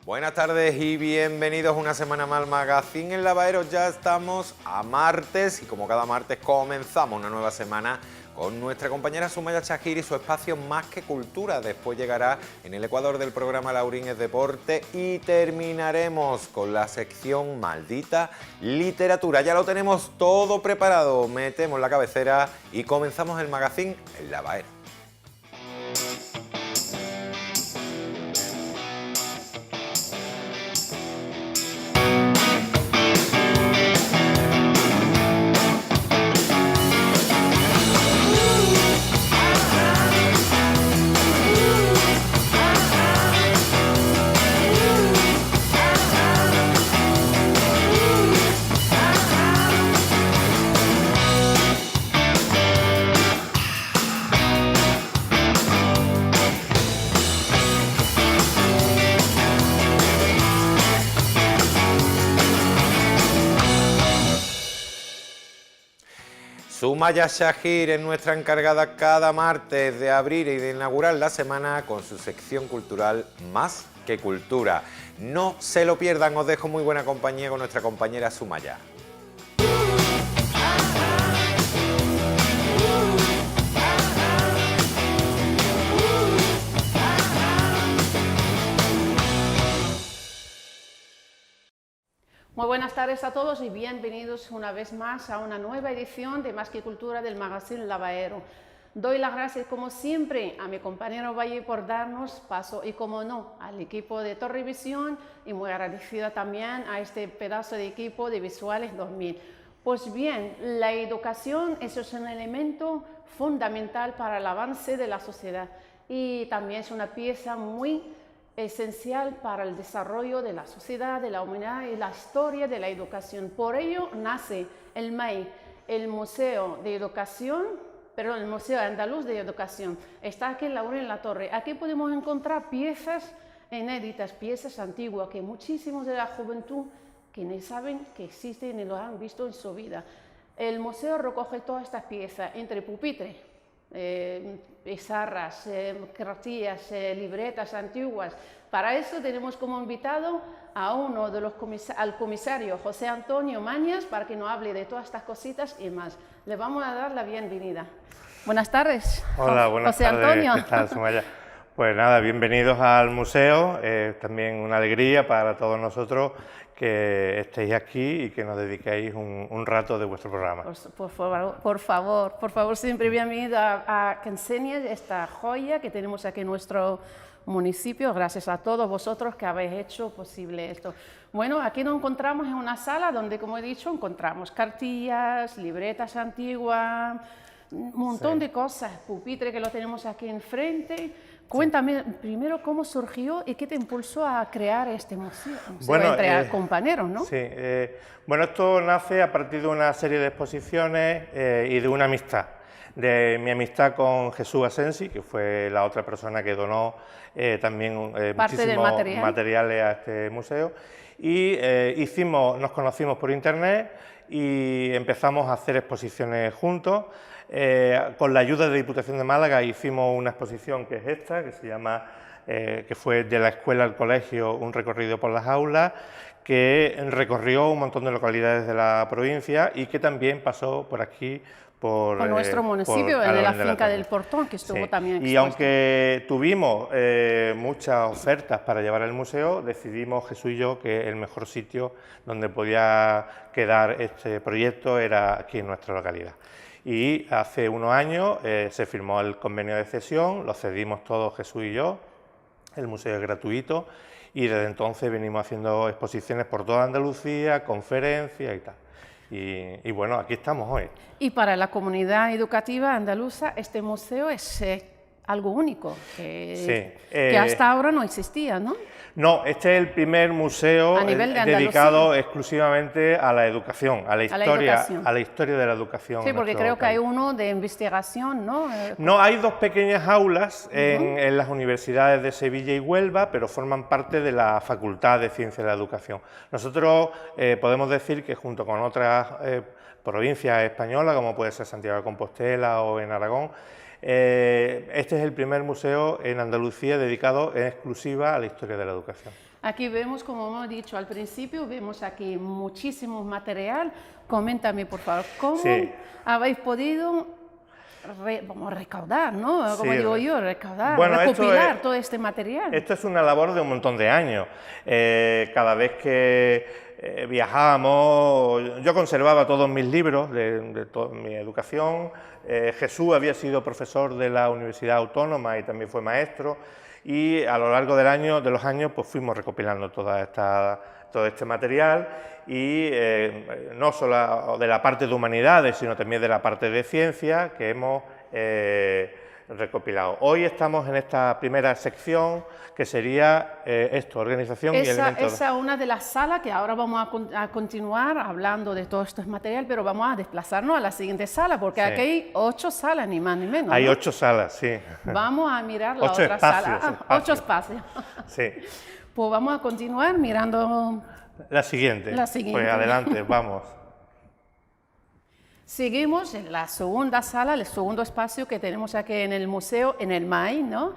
Buenas tardes y bienvenidos una semana más al Magazine El Lavadero. Ya estamos a martes y como cada martes comenzamos una nueva semana con nuestra compañera Sumaya Chahir y su espacio Más que Cultura. Después llegará en el ecuador del programa Laurín es Deporte y terminaremos con la sección Maldita Literatura. Ya lo tenemos todo preparado, metemos la cabecera y comenzamos el Magazine El Lavadero. Sumaya Chahir es nuestra encargada cada martes de abrir y de inaugurar la semana con su sección cultural Más que Cultura. No se lo pierdan, os dejo muy buena compañía con nuestra compañera Sumaya. Muy buenas tardes a todos y bienvenidos una vez más a una nueva edición de Más que Cultura del Magazine El Lavadero. Doy las gracias como siempre a mi compañero Valle por darnos paso y como no al equipo de Torrevisión y muy agradecida también a este pedazo de equipo de Visuales 2000. Pues bien, la educación eso es un elemento fundamental para el avance de la sociedad y también es una pieza muy esencial para el desarrollo de la sociedad, de la humanidad y la historia de la educación. Por ello nace el MAE, el Museo de Educación, perdón, el Museo Andaluz de Educación. Está aquí en Laurín en la Torre. Aquí podemos encontrar piezas inéditas, piezas antiguas que muchísimos de la juventud que ni saben que existen ni lo han visto en su vida. El museo recoge todas estas piezas entre pupitres, pizarras, cartillas, libretas antiguas. Para eso tenemos como invitado a uno de los al comisario José Antonio Mañas para que nos hable de todas estas cositas y más. Le vamos a dar la bienvenida. Buenas tardes. Hola, buenas José tardes. Antonio. ¿Qué tal, Sumaya? Pues nada, bienvenidos al museo. También una alegría para todos nosotros que estéis aquí y que nos dediquéis un rato de vuestro programa. Por favor, siempre bienvenido a que enseñes esta joya que tenemos aquí en nuestro municipio, gracias a todos vosotros que habéis hecho posible esto. Bueno, aquí nos encontramos en una sala donde, como he dicho, encontramos cartillas, libretas antiguas, un montón de cosas, pupitre que lo tenemos aquí enfrente. Cuéntame primero cómo surgió y qué te impulsó a crear este museo, Bueno, entre compañeros, ¿no? Sí, bueno, esto nace a partir de una serie de exposiciones y de una amistad, de mi amistad con Jesús Asensi, que fue la otra persona que donó también muchísimos materiales a este museo, y nos conocimos por internet y empezamos a hacer exposiciones juntos. Con la ayuda de la Diputación de Málaga hicimos una exposición que es esta, que se llama, que fue de la escuela al colegio, un recorrido por las aulas, que recorrió un montón de localidades de la provincia y que también pasó por aquí, por nuestro municipio, de la finca del Portón, que estuvo también expuesto. Y aunque tuvimos muchas ofertas para llevar al museo, decidimos Jesús y yo que el mejor sitio donde podía quedar este proyecto era aquí en nuestra localidad. Y hace unos años se firmó el convenio de cesión, lo cedimos todos Jesús y yo, el museo es gratuito y desde entonces venimos haciendo exposiciones por toda Andalucía, conferencias y tal. Y bueno, aquí estamos hoy. Y para la comunidad educativa andaluza este museo es algo único, que hasta ahora no existía, ¿no? No, este es el primer museo dedicado exclusivamente a la educación, a la historia de la educación. Sí, porque creo que hay uno de investigación, ¿no? No, hay dos pequeñas aulas en las universidades de Sevilla y Huelva, pero forman parte de la Facultad de Ciencias de la Educación. Nosotros podemos decir que junto con otras provincias españolas, como puede ser Santiago de Compostela o en Aragón, este es el primer museo en Andalucía dedicado en exclusiva a la historia de la educación. Aquí vemos, como hemos dicho al principio, vemos aquí muchísimo material. Coméntame, por favor, ¿cómo habéis podido recaudar, ¿no? Como digo yo, recaudar, recopilar todo este material? Esto es una labor de un montón de años. Cada vez que viajábamos, yo conservaba todos mis libros de toda mi educación. Jesús había sido profesor de la Universidad Autónoma y también fue maestro, y a lo largo de los años pues fuimos recopilando todo este material, y no solo de la parte de humanidades, sino también de la parte de ciencia que hemos recopilado. Hoy estamos en esta primera sección, que sería organización y elementos. Esa es una de las salas que ahora vamos a continuar hablando de todo esto material, pero vamos a desplazarnos a la siguiente sala, porque aquí hay 8 salas, ni más ni menos. Hay ¿no? 8 salas, sí. Vamos a mirar la otra sala. 8 espacios. Sí. Pues vamos a continuar mirando la siguiente. Pues adelante, vamos. Seguimos en la segunda sala, el segundo espacio que tenemos aquí en el museo, en el MAI, ¿no?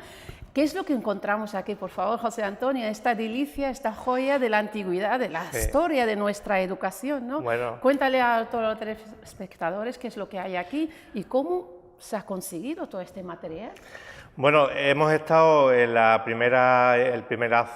¿Qué es lo que encontramos aquí, por favor, José Antonio? Esta delicia, esta joya de la antigüedad, de la historia de nuestra educación, ¿no? Bueno. Cuéntale a todos los telespectadores qué es lo que hay aquí y cómo se ha conseguido todo este material. Bueno, hemos estado en la primera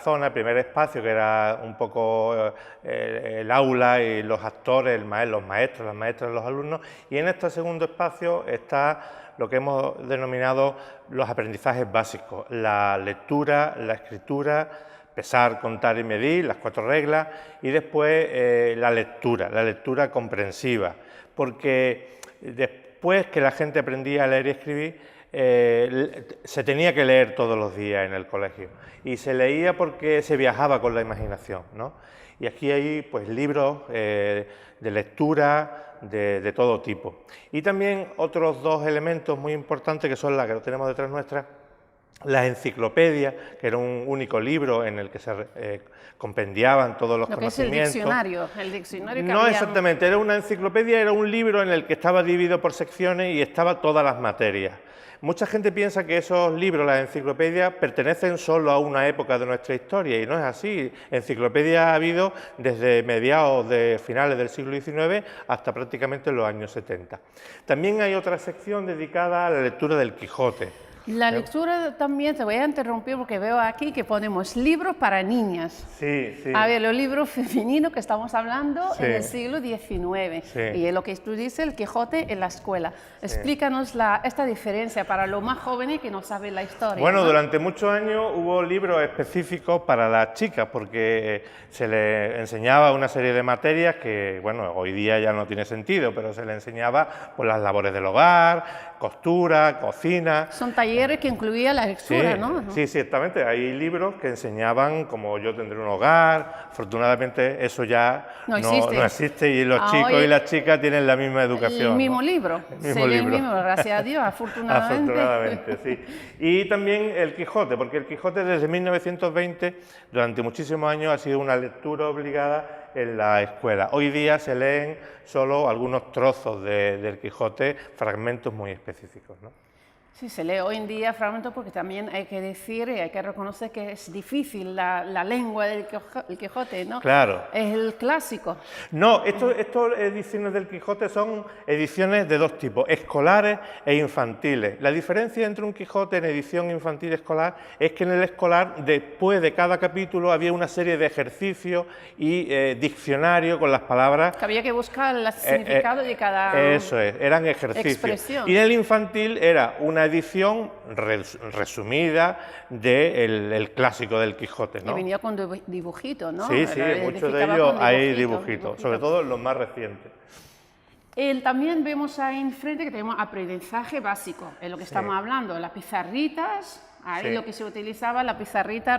zona, el primer espacio, que era un poco el aula y los actores, los maestros, las maestras, los alumnos, y en este segundo espacio está lo que hemos denominado los aprendizajes básicos, la lectura, la escritura, pesar, contar y medir, las 4 reglas, y después la lectura comprensiva, porque después que la gente aprendía a leer y escribir, se tenía que leer todos los días en el colegio, y se leía porque se viajaba con la imaginación, ¿no? Y aquí hay pues libros de lectura de todo tipo. Y también otros 2 elementos muy importantes, que son las que tenemos detrás nuestra: la enciclopedia, que era un único libro en el que se compendiaban todos los conocimientos. Es el diccionario que no había... exactamente, era una enciclopedia, era un libro en el que estaba dividido por secciones y estaba todas las materias. Mucha gente piensa que esos libros, las enciclopedias, pertenecen solo a una época de nuestra historia, y no es así. Enciclopedias ha habido desde finales del siglo XIX hasta prácticamente los años 70. También hay otra sección dedicada a la lectura del Quijote. La lectura también, te voy a interrumpir porque veo aquí que ponemos libros para niñas. Sí, sí. A ver, los libros femeninos que estamos hablando en el siglo XIX. Sí. Y es lo que tú dices, el Quijote en la escuela. Explícanos esta diferencia para los más jóvenes que no saben la historia. Bueno, ¿no? Durante muchos años hubo libros específicos para las chicas, porque se les enseñaba una serie de materias que, bueno, hoy día ya no tiene sentido, pero se les enseñaba pues, las labores del hogar, costura, cocina. Son talleres que incluían la lectura, sí, ¿no? Sí, ciertamente. Hay libros que enseñaban como Yo tendré un hogar. Afortunadamente eso ya no existe, y los chicos y las chicas tienen la misma educación. El mismo libro. El mismo, gracias a Dios, afortunadamente. Afortunadamente, sí. Y también el Quijote, porque el Quijote desde 1920, durante muchísimos años, ha sido una lectura obligada en la escuela. Hoy día se leen solo algunos trozos del Quijote, fragmentos muy específicos, ¿no? Sí, se lee hoy en día fragmentos porque también hay que decir y hay que reconocer que es difícil la lengua del Quijote, ¿no? Claro. Es el clásico. No, estas ediciones del Quijote son ediciones de 2 tipos, escolares e infantiles. La diferencia entre un Quijote en edición infantil y escolar es que en el escolar, después de cada capítulo, había una serie de ejercicios y diccionario con las palabras. Que había que buscar el significado de cada Eso es, eran ejercicios. Expresión. Y en el infantil era una edición resumida del clásico del Quijote, ¿no? Y venía con dibujitos, ¿no? Sí, muchos de ellos hay dibujitos, sobre todo los más recientes. También vemos ahí enfrente que tenemos aprendizaje básico, es lo que estamos hablando, las pizarritas. Ahí lo que se utilizaba, la pizarrita,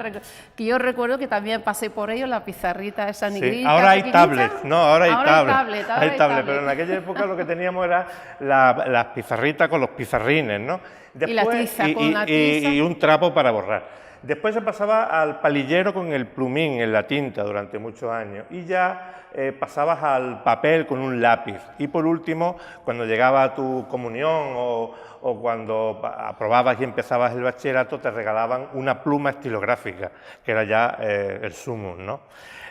que yo recuerdo que también pasé por ello, la pizarrita esa negrita. Ahora hay tablets, no, ahora hay tablet, pero en aquella época lo que teníamos era las pizarritas con los pizarrines, ¿no? Después, y la tiza, con la tiza. Y un trapo para borrar. Después se pasaba al palillero con el plumín en la tinta durante muchos años, y ya pasabas al papel con un lápiz. Y por último, cuando llegaba a tu comunión o o cuando aprobabas y empezabas el bachillerato te regalaban una pluma estilográfica, que era ya el sumum, ¿no?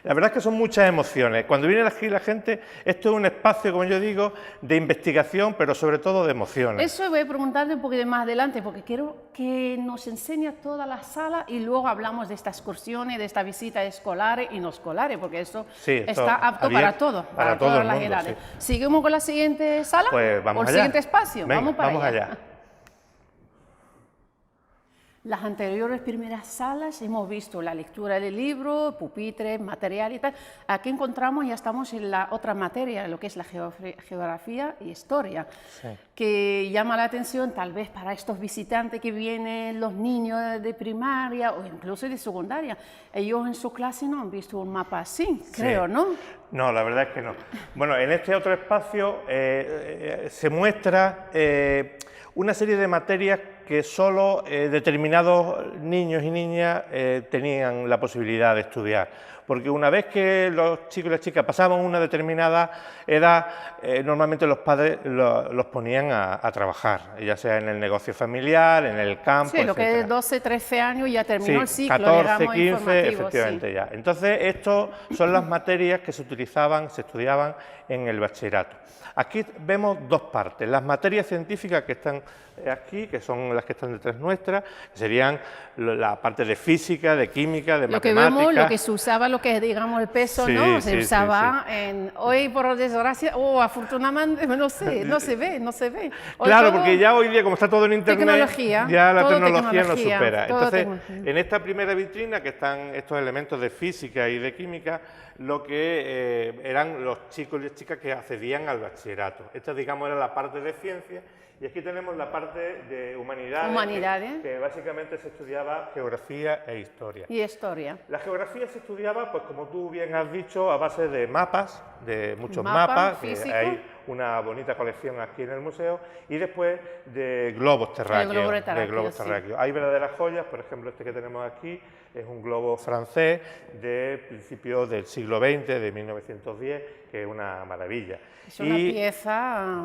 La verdad es que son muchas emociones. Cuando viene aquí la gente, esto es un espacio, como yo digo, de investigación, pero sobre todo de emociones. Eso voy a preguntarte un poquito más adelante, porque quiero que nos enseñes toda la sala y luego hablamos de estas excursiones, de esta visita escolar y no escolar, porque esto, Sí, esto está apto para todo, para todo todas el las mundo, edades. sí. ¿Seguimos con la siguiente sala? Pues vamos ¿O el allá. siguiente espacio? Venga, vamos para vamos allá. Las anteriores primeras salas hemos visto la lectura del libro, pupitres, material y tal. Aquí encontramos, ya estamos en la otra materia, lo que es la geografía y historia, Sí. que llama la atención tal vez para estos visitantes que vienen, los niños de primaria o incluso de secundaria. Ellos en su clase no han visto un mapa así, creo, ¿no? No, la verdad es que no. Bueno, en este otro espacio se muestra una serie de materias que solo determinados niños y niñas tenían la posibilidad de estudiar. Porque una vez que los chicos y las chicas pasaban una determinada edad, normalmente los padres los ponían a trabajar, ya sea en el negocio familiar, en el campo, Sí, lo que etcétera. es 12, 13 años ya terminó el Sí, ciclo, 14, digamos, 15, informativo, efectivamente sí. ya. Entonces, estas son las materias que se utilizaban, se estudiaban en el bachillerato. Aquí vemos dos partes, las materias científicas que están aquí, que son las que están detrás nuestras, que serían la parte de física, de química, de Lo que matemáticas. vemos, lo que se usaba, lo que es, digamos, el peso, Sí, ¿no? Se sí, usaba hoy, por desgracia, afortunadamente, no sé, no se ve. Hoy Claro, todo- porque ya hoy día, como está todo en internet, Tecnología, ya la todo tecnología nos tecnología, supera. todo Entonces, tecnología. en esta primera vitrina, que están estos elementos de física y de química, lo que eran los chicos y las chicas que accedían al bachillerato. Esta, digamos, era la parte de ciencia, y aquí tenemos la parte de humanidades, Humanidades. que básicamente se estudiaba geografía e historia. Y historia. La geografía se estudiaba, pues como tú bien has dicho, a base de mapas, de muchos Mapa mapas, que físico. hay una bonita colección aquí en el museo, y después de globos terráqueos. globo de terráqueo, globos sí. terráqueos. Hay verdaderas joyas, por ejemplo este que tenemos aquí es un globo francés de principios del siglo XX, de 1910, que es una maravilla. Es una pieza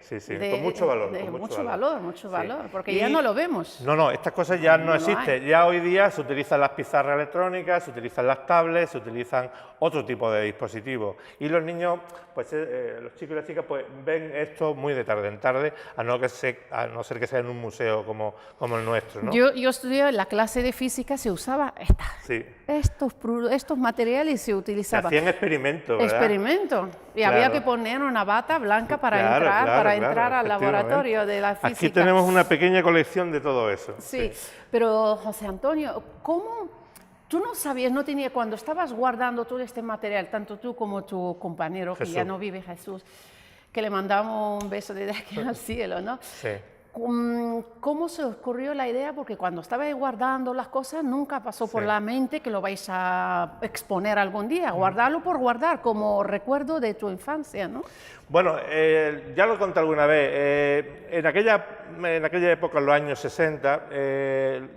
Sí, con mucho valor. de con mucho Sí. valor, porque Y- ya no lo vemos. No, estas cosas ya no No lo existen. Ya hoy día se utilizan las pizarras electrónicas, se utilizan las tablets, se utilizan otro tipo de dispositivos. Y los niños, pues los chicos y las chicas, pues ven esto muy de tarde en tarde, a no ser que sea en un museo como el nuestro, ¿no? Yo estudié en la clase de física, se usaba Sí. estos materiales, se Se utilizaban. hacían experimentos, ¿verdad? Experimento. Y Claro. había que poner una bata blanca para Claro, entrar, claro, para claro, entrar al efectivamente. laboratorio de la física. Aquí tenemos una pequeña colección de todo eso. Sí, pero José Antonio, ¿cómo? Tú no sabías, no tenías, cuando estabas guardando todo este material, tanto tú como tu compañero, que ya Jesús. no vive, Jesús, que le mandamos un beso desde aquí al cielo, ¿no? Sí. ¿Cómo se os ocurrió la idea? Porque cuando estabais guardando las cosas, nunca pasó por Sí. la mente que lo vais a exponer algún día, guardarlo por guardar, como recuerdo de tu infancia, ¿no? Bueno, ya lo conté alguna vez, en aquella época, en los años 60,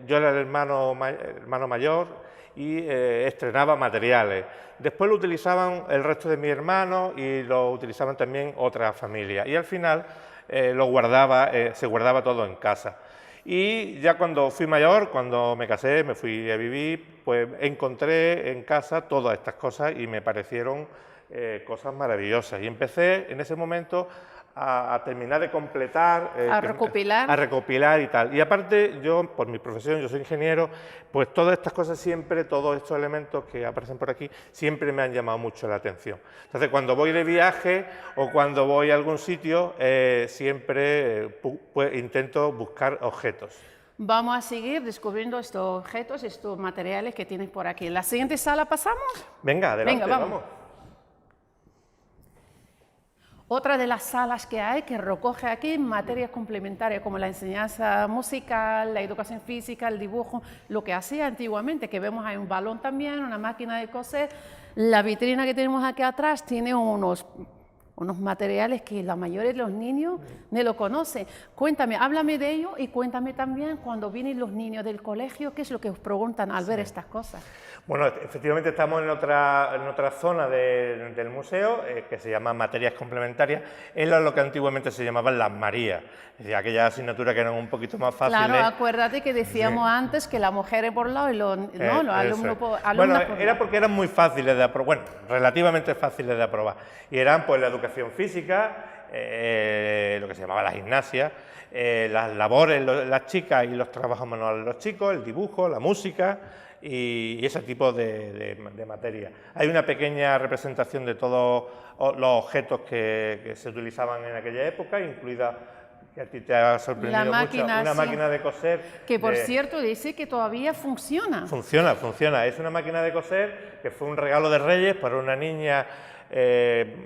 yo era el hermano mayor y estrenaba materiales. Después lo utilizaban el resto de mis hermanos y lo utilizaban también otras familias. Y al final se guardaba todo en casa. Y ya cuando fui mayor, cuando me casé, me fui a vivir, pues encontré en casa todas estas cosas y me parecieron cosas maravillosas. Y empecé en ese momento a terminar de completar, A recopilar. a recopilar y tal. Y aparte, yo, por mi profesión, yo soy ingeniero, pues todas estas cosas siempre, todos estos elementos que aparecen por aquí, siempre me han llamado mucho la atención. Entonces, cuando voy de viaje o cuando voy a algún sitio, siempre pues, intento buscar objetos. Vamos a seguir descubriendo estos objetos, estos materiales que tienes por aquí. ¿En la siguiente sala pasamos? Venga, adelante, Venga, vamos. vamos. Otra de las salas que hay que recoge aquí materias complementarias como la enseñanza musical, la educación física, el dibujo, lo que hacía antiguamente, que vemos hay un balón también, una máquina de coser. La vitrina que tenemos aquí atrás tiene unos unos materiales que la mayoría de los niños no lo conocen. Cuéntame, háblame de ello y cuéntame también cuando vienen los niños del colegio, ¿qué es lo que os preguntan al ver estas cosas? Bueno, efectivamente estamos en otra zona del museo que se llama materias complementarias. Es lo que antiguamente se llamaban las Marías, es decir, aquellas asignaturas que eran un poquito más fáciles. Claro, acuérdate que decíamos antes que las mujeres por un lado y los alumnos por Bueno, otro. era porque eran muy fáciles de aprobar, bueno, relativamente fáciles de aprobar. Y eran pues la educación física, lo que se llamaba la gimnasia, las labores, las chicas y los trabajos manuales los chicos, el dibujo, la música y ese tipo de materia. Hay una pequeña representación de todos los objetos que se utilizaban en aquella época, incluida, que a ti te ha sorprendido mucho, una máquina de coser. Que por cierto dice que todavía funciona. Funciona. Es una máquina de coser que fue un regalo de Reyes para una niña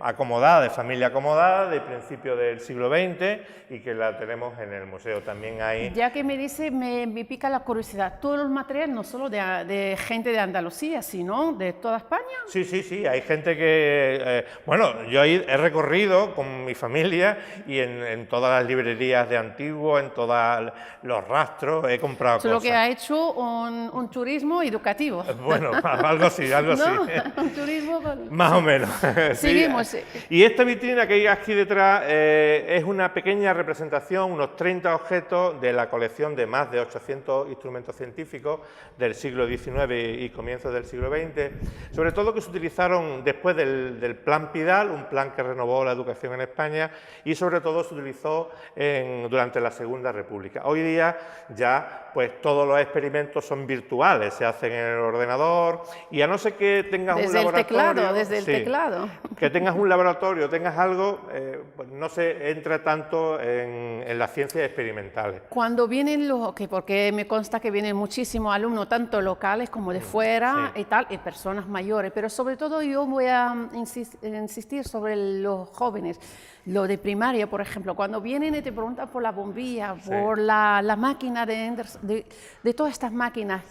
acomodada, de familia acomodada, de principio del siglo XX y que la tenemos en el museo. También hay... Ya que me dice, me pica la curiosidad, todos los materiales no solo de gente de Andalucía, sino de toda España. Sí, hay gente que... bueno, yo ahí he recorrido con mi familia y en todas las librerías de antiguo, en todos los rastros, he comprado cosas. Solo que ha hecho un turismo educativo. Bueno, algo así, algo así. ¿No? Un turismo con... Más o menos. Seguimos. Sí. Y esta vitrina que hay aquí detrás es una pequeña representación, unos 30 objetos de la colección de más de 800 instrumentos científicos del siglo XIX y comienzos del siglo XX, sobre todo que se utilizaron después del Plan Pidal, un plan que renovó la educación en España y sobre todo se utilizó durante la Segunda República. Hoy día ya pues todos los experimentos son virtuales, se hacen en el ordenador y a no ser que tengas un laboratorio... Desde el teclado. Que tengas un laboratorio, tengas algo, pues no se entra tanto en las ciencias experimentales. Cuando vienen porque me consta que vienen muchísimos alumnos, tanto locales como de fuera y tal, y personas mayores, pero sobre todo yo voy a insistir sobre los jóvenes, lo de primaria, por ejemplo, cuando vienen y te preguntan por la bombilla, por la máquina de todas estas máquinas,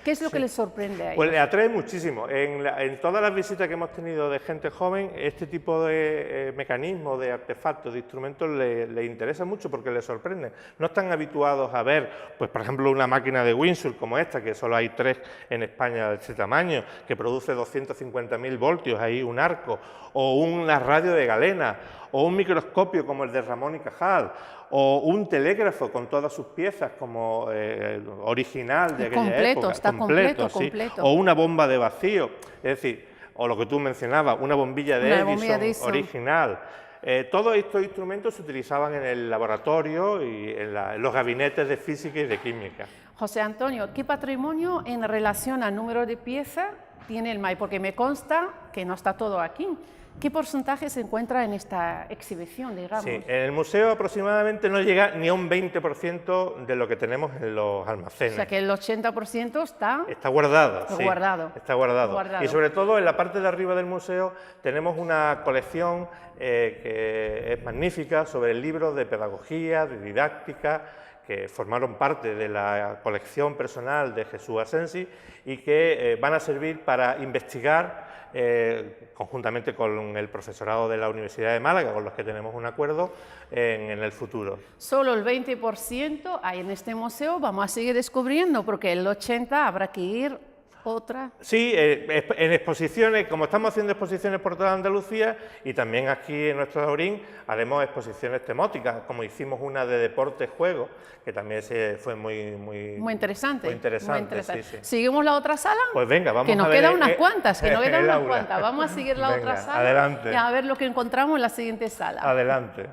¿qué es lo que les sorprende a ellos? Pues les atrae muchísimo. En todas las visitas que hemos tenido de gente joven, este tipo de mecanismos, de artefactos, de instrumentos les interesa mucho porque les sorprenden. No están habituados a ver, pues por ejemplo, una máquina de Windsor como esta, que solo hay 3 en España de este tamaño, que produce 250.000 voltios, ahí un arco, o una radio de galena, o un microscopio como el de Ramón y Cajal, o un telégrafo con todas sus piezas como original de aquella época. Está completo, completo. O una bomba de vacío, es decir, o lo que tú mencionabas, una bombilla de Edison original. Todos estos instrumentos se utilizaban en el laboratorio y en los gabinetes de física y de química. José Antonio, ¿qué patrimonio en relación al número de piezas tiene el MAI? Porque me consta que no está todo aquí. ¿Qué porcentaje se encuentra en esta exhibición, digamos? Sí, en el museo aproximadamente no llega ni a un 20% de lo que tenemos en los almacenes. O sea que el 80% está guardado. Está guardado. Y sobre todo en la parte de arriba del museo tenemos una colección que es magnífica sobre libros de pedagogía, de didáctica, que formaron parte de la colección personal de Jesús Asensi y que van a servir para investigar conjuntamente con el profesorado de la Universidad de Málaga, con los que tenemos un acuerdo en el futuro. Solo el 20% hay en este museo, vamos a seguir descubriendo, porque el 80% habrá que ir otra. Sí, en exposiciones, como estamos haciendo exposiciones por toda Andalucía y también aquí en nuestro Laurín haremos exposiciones temáticas, como hicimos una de deportes, juegos, que también fue muy interesante. Sí. ¿Seguimos la otra sala? Pues venga, vamos a ver. Que nos quedan unas cuantas, Vamos a seguir la otra sala. Adelante. Y a ver lo que encontramos en la siguiente sala. Adelante.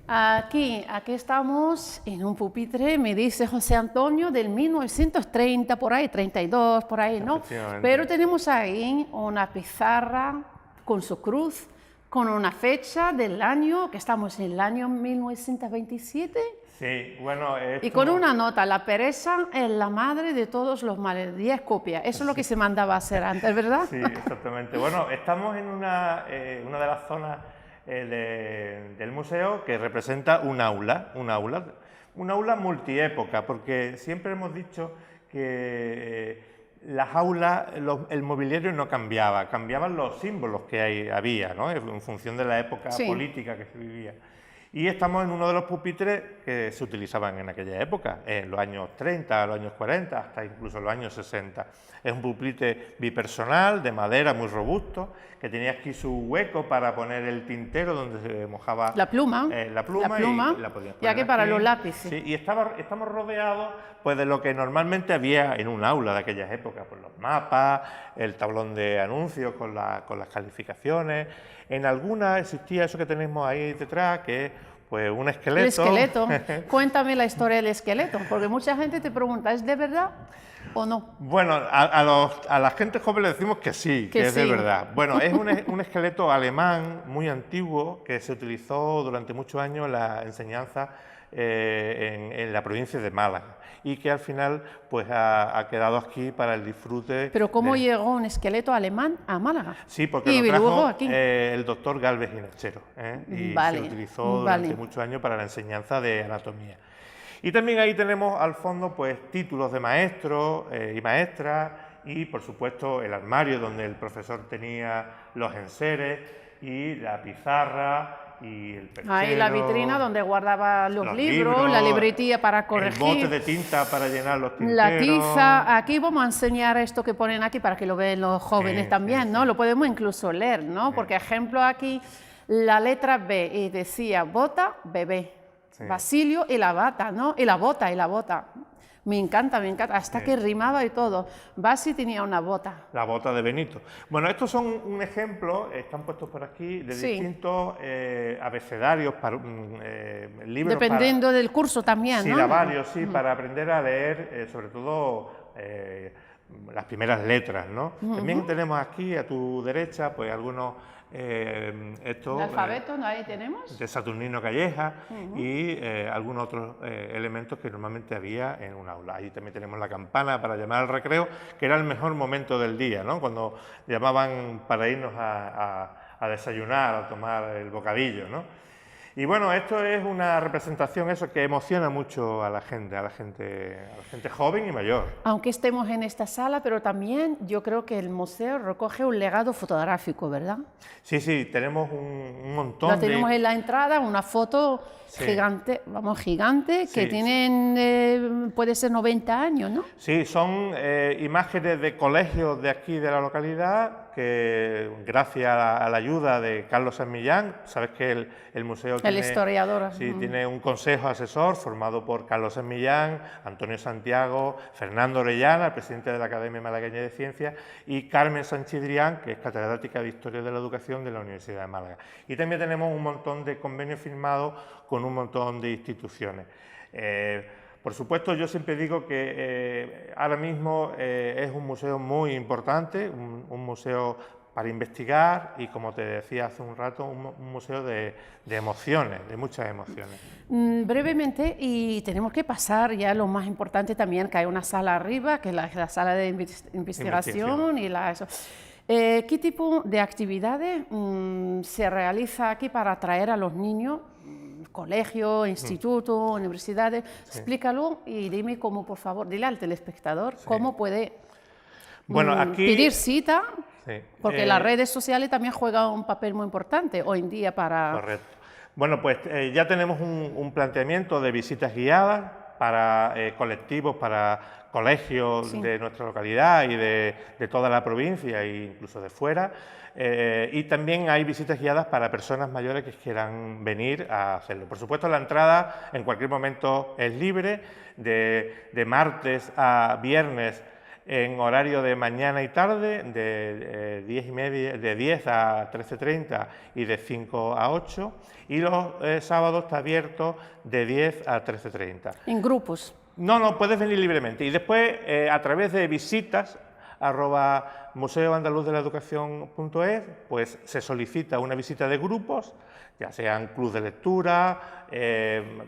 Aquí estamos en un pupitre, me dice José Antonio, del 1930, por ahí, 32, por ahí, ¿no? Pero tenemos ahí una pizarra con su cruz, con una fecha del año, que estamos en el año 1927. Sí, bueno... Y con una nota, la pereza es la madre de todos los males, 10 copias. Eso es lo que se mandaba a hacer antes, ¿verdad? Sí, exactamente. Bueno, estamos en una de las zonas del museo que representa un aula multiépoca, porque siempre hemos dicho que las aulas, el mobiliario no cambiaba, cambiaban los símbolos que había, ¿no? En función de la época política que se vivía. Y estamos en uno de los pupitres que se utilizaban en aquella época, en los años 30, los años 40, hasta incluso los años 60. Es un pupitre bipersonal, de madera, muy robusto, que tenía aquí su hueco para poner el tintero donde se mojaba la pluma, y la podías poner ya que para aquí. los lápices. Sí, y estamos rodeados pues, de lo que normalmente había en un aula de aquellas épocas, pues los mapas, el tablón de anuncios con las calificaciones. En algunas existía eso que tenemos ahí detrás, que es pues, un esqueleto. El esqueleto. Cuéntame la historia del esqueleto, porque mucha gente te pregunta, ¿es de verdad o no? Bueno, a la gente joven le decimos que sí, que es de verdad. Bueno, es un esqueleto alemán muy antiguo que se utilizó durante muchos años en la enseñanza en la provincia de Málaga y que al final pues ha quedado aquí para el disfrute. ¿Pero cómo llegó un esqueleto alemán a Málaga? Sí, porque lo trajo aquí el doctor Galvez Ginechero y se utilizó durante muchos años para la enseñanza de anatomía. Y también ahí tenemos al fondo pues títulos de maestros y maestras y por supuesto el armario donde el profesor tenía los enseres y la pizarra y el perchero. Ahí la vitrina donde guardaba los libros, la libretilla para corregir. El bote de tinta para llenar los tinteros. La tiza. Aquí vamos a enseñar esto que ponen aquí para que lo vean los jóvenes también, ¿no? Lo podemos incluso leer, ¿no? Porque ejemplo aquí, la letra B y decía bota, bebé. Basilio y la bata, ¿no? Y la bota, y la bota. Me encanta, hasta que rimaba y todo. Basi tenía una bota. La bota de Benito. Bueno, estos son un ejemplo, están puestos por aquí, de distintos abecedarios, libros. Dependiendo del curso también, ¿no? Silabarios, sí, para aprender a leer, sobre todo, las primeras letras, ¿no? También tenemos aquí, a tu derecha, pues algunos... el alfabeto, ahí tenemos. De Saturnino Calleja y algunos otros elementos que normalmente había en un aula. Ahí también tenemos la campana para llamar al recreo, que era el mejor momento del día, ¿no? Cuando llamaban para irnos a desayunar, a tomar el bocadillo, ¿no? Y bueno, esto es una representación eso que emociona mucho a la gente joven y mayor. Aunque estemos en esta sala, pero también yo creo que el museo recoge un legado fotográfico, ¿verdad? Sí, tenemos un montón de... tenemos en la entrada una foto gigante, que tienen, puede ser 90 años, ¿no? Sí, son imágenes de colegios de aquí, de la localidad, que gracias a la ayuda de Carlos San Millán, sabes que el museo tiene... El historiador. Sí, tiene un consejo asesor formado por Carlos San Millán, Antonio Santiago, Fernando Orellana, el presidente de la Academia Malagueña de Ciencias, y Carmen Sanchidrián, que es catedrática de Historia de la Educación de la Universidad de Málaga. Y también tenemos un montón de convenios firmados con un montón de instituciones. Por supuesto, yo siempre digo que ahora mismo es un museo muy importante, un museo para investigar y, como te decía hace un rato, un museo de emociones, de muchas emociones. Brevemente, y tenemos que pasar ya a lo más importante también, que hay una sala arriba, que es la sala de investigación y eso. ¿Qué tipo de actividades se realiza aquí para atraer a los niños? Colegio, instituto, universidades, explícalo y dime cómo, por favor, dile al telespectador cómo puede pedir cita, porque las redes sociales también juegan un papel muy importante hoy en día para... Correcto. Bueno, pues ya tenemos un planteamiento de visitas guiadas para colectivos, para colegios de nuestra localidad y de toda la provincia e incluso de fuera. Y también hay visitas guiadas para personas mayores que quieran venir a hacerlo. Por supuesto, la entrada en cualquier momento es libre, de martes a viernes en horario de mañana y tarde, de 10 a 13:30 y de 5 a 8, y los sábados está abierto de 10 a 13:30. ¿En grupos? No, puedes venir libremente. Y después, a través de visitas, @museoandaluzdelaaeducacion.es, pues se solicita una visita de grupos, ya sean clubes de lectura,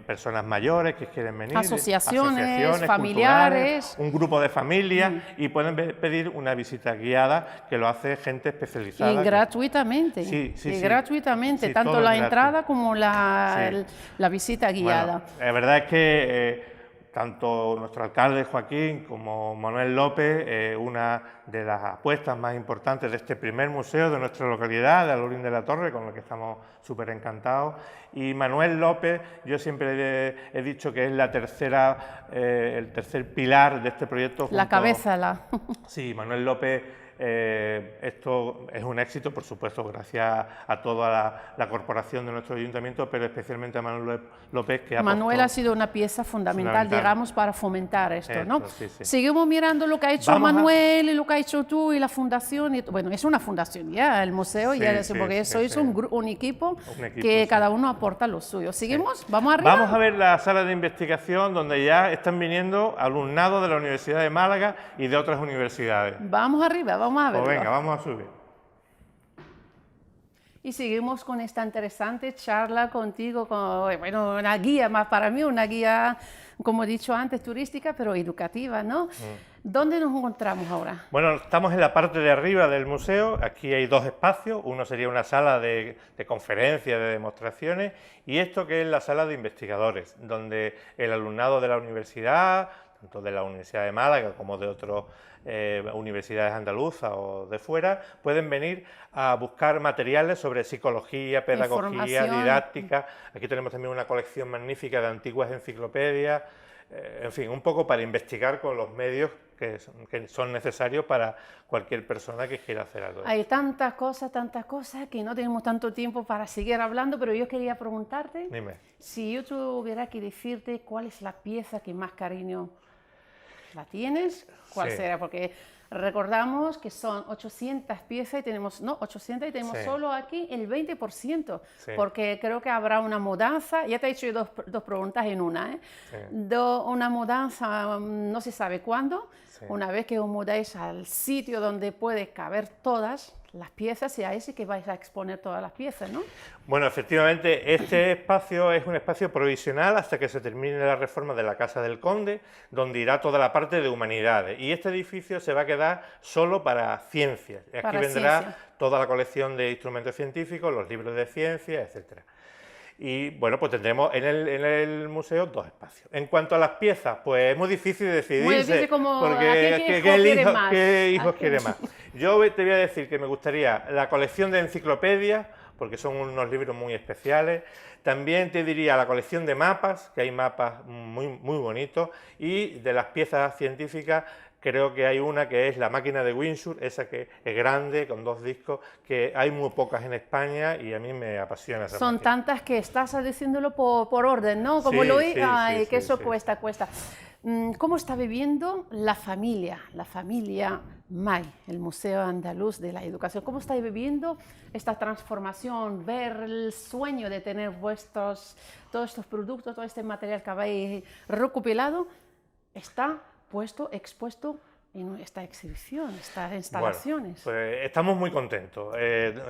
personas mayores que quieren venir, asociaciones familiares, un grupo de familias, y pueden pedir una visita guiada que lo hace gente especializada. Y gratuitamente, gratuitamente, tanto la entrada como la visita guiada. Bueno, la verdad es que tanto nuestro alcalde Joaquín como Manuel López, una de las apuestas más importantes de este primer museo de nuestra localidad, de Alhaurín de la Torre, con lo que estamos súper encantados. Y Manuel López, yo siempre he dicho que es el tercer pilar de este proyecto. La cabeza, Sí, Manuel López. Esto es un éxito, por supuesto, gracias a toda la corporación de nuestro ayuntamiento, pero especialmente a Manuel López, que Manuel ha sido una pieza fundamental, digamos, para fomentar esto, ¿no? Sí, sí. Seguimos mirando lo que ha hecho Manuel y lo que ha hecho tú y la fundación. Bueno, es una fundación ya, el museo, sí, ya, sí, porque sí, sois sí. un equipo que cada uno aporta lo suyo. ¿Seguimos? Sí. ¿Vamos arriba? Vamos a ver la sala de investigación donde ya están viniendo alumnado de la Universidad de Málaga y de otras universidades. Vamos arriba, vamos a ver. Pues venga, vamos a subir. Y seguimos con esta interesante charla contigo, bueno, una guía más para mí, una guía, como he dicho antes, turística, pero educativa, ¿no? ¿Dónde nos encontramos ahora? Bueno, estamos en la parte de arriba del museo. Aquí hay dos espacios. Uno sería una sala de conferencias, de demostraciones, y esto que es la sala de investigadores, donde el alumnado de la universidad, tanto de la Universidad de Málaga como de otras universidades andaluzas o de fuera, pueden venir a buscar materiales sobre psicología, pedagogía, didáctica. Aquí tenemos también una colección magnífica de antiguas enciclopedias, en fin, un poco para investigar con los medios que son necesarios para cualquier persona que quiera hacer algo. Hay tantas cosas que no tenemos tanto tiempo para seguir hablando, pero yo quería preguntarte, Dime. Si yo tuviera que decirte cuál es la pieza que más cariño la tienes, ¿cuál Sí. será? Porque recordamos que son 800 piezas y tenemos, no, 800 y tenemos Sí. solo aquí el 20%, Sí. porque creo que habrá una mudanza, ya te he hecho dos preguntas en una, ¿eh? Sí. Una mudanza, no se sabe cuándo, Sí. una vez que os mudáis al sitio donde puede caber todas las piezas, y ahí sí que vais a exponer todas las piezas, ¿no? Bueno, efectivamente, este espacio es un espacio provisional hasta que se termine la reforma de la Casa del Conde, donde irá toda la parte de humanidades. Y este edificio se va a quedar solo para ciencias. Aquí Para vendrá ciencia. toda la colección de instrumentos científicos, los libros de ciencia, etcétera. Y bueno, pues tendremos en el museo dos espacios. En cuanto a las piezas, pues es muy difícil decidirse. Muy difícil, como porque ¿qué hijos quiere más? Yo te voy a decir que me gustaría la colección de enciclopedias, porque son unos libros muy especiales. También te diría la colección de mapas, que hay mapas muy, muy bonitos, y de las piezas científicas. Creo que hay una que es la máquina de Windsor, esa que es grande, con 2 discos, que hay muy pocas en España y a mí me apasiona esa Son máquina. tantas que estás diciéndolo por orden, ¿no? Como Sí, lo oí, sí, ay, sí, que sí, eso sí. cuesta. ¿Cómo está viviendo la familia MAI, el Museo Andaluz de la Educación? ¿Cómo está viviendo esta transformación, ver el sueño de tener todos estos productos, todo este material que habéis recopilado, está expuesto en esta exhibición, estas instalaciones? Bueno, pues estamos muy contentos.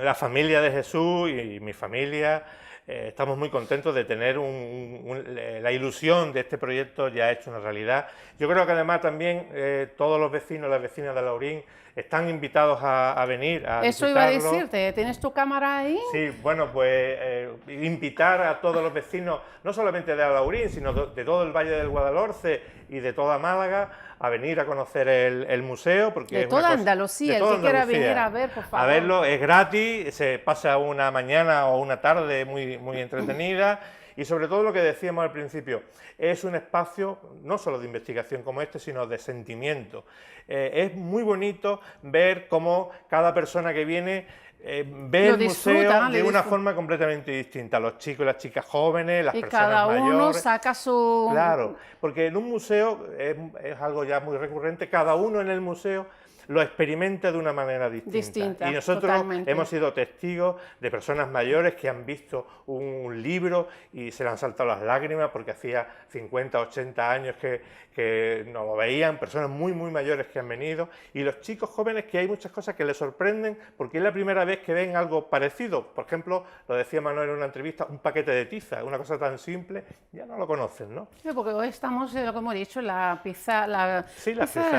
La familia de Jesús y mi familia estamos muy contentos de tener la ilusión de este proyecto ya hecho una realidad. Yo creo que además también todos los vecinos, las vecinas de Alhaurín están invitados a venir a Eso visitarlo. iba a decirte, ¿tienes tu cámara ahí? Sí, bueno, pues invitar a todos los vecinos, no solamente de Alhaurín, sino de todo el Valle del Guadalhorce y de toda Málaga, a venir a conocer el museo. Porque De toda Andalucía, el que quiera venir a ver, por favor. A verlo, es gratis, se pasa una mañana o una tarde muy, muy entretenida. Y sobre todo lo que decíamos al principio, es un espacio no solo de investigación como este, sino de sentimiento. Es muy bonito ver cómo cada persona que viene ve el museo de una forma completamente distinta. Los chicos y las chicas jóvenes, las personas mayores. Y cada uno saca su... Claro, porque en un museo es algo ya muy recurrente, cada uno en el museo lo experimenta de una manera distinta. Y nosotros hemos sido testigos de personas mayores que han visto un libro y se le han saltado las lágrimas porque hacía 50, 80 años que no lo veían, personas muy, muy mayores que han venido, y los chicos jóvenes que hay muchas cosas que les sorprenden porque es la primera vez que ven algo parecido. Por ejemplo, lo decía Manuel en una entrevista, un paquete de tiza, una cosa tan simple, ya no lo conocen, ¿no? Sí, porque hoy estamos, como he dicho, la pizarra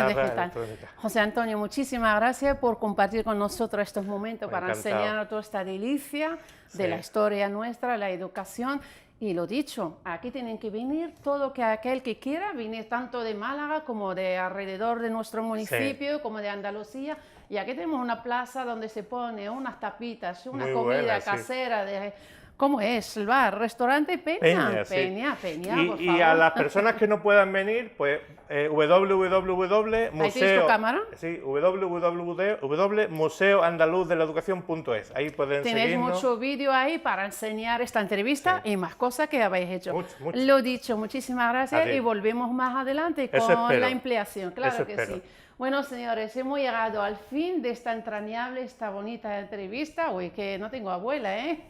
digital. José Antonio, muchísimas gracias por compartir con nosotros estos momentos para enseñarnos toda esta delicia de la historia nuestra, la educación. Y lo dicho, aquí tienen que venir todo aquel que quiera, venir tanto de Málaga como de alrededor de nuestro municipio, como de Andalucía. Y aquí tenemos una plaza donde se pone unas tapitas, una Muy comida buena, sí. casera de... ¿Cómo es? El bar, restaurante Peña. Peña, sí. Peña, por Y favor. a las personas que no puedan venir, pues Ahí tienes tu cámara. Sí, www.museoandaluzdeLaeducación.es. Ahí pueden Tenéis seguirnos. mucho vídeo ahí para enseñar esta entrevista y más cosas que habéis hecho. Mucho. Lo dicho, muchísimas gracias A ti. y volvemos más adelante Eso con espero. la ampliación. Claro Eso que espero. sí. Bueno, señores, hemos llegado al fin de esta entrañable, esta bonita entrevista. Uy, que no tengo abuela, ¿eh?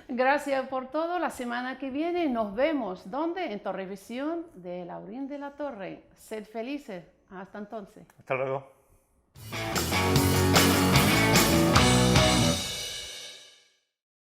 Gracias por todo. La semana que viene nos vemos. ¿Dónde? En Torrevisión de Laurín de la Torre. Sed felices. Hasta entonces. Hasta luego.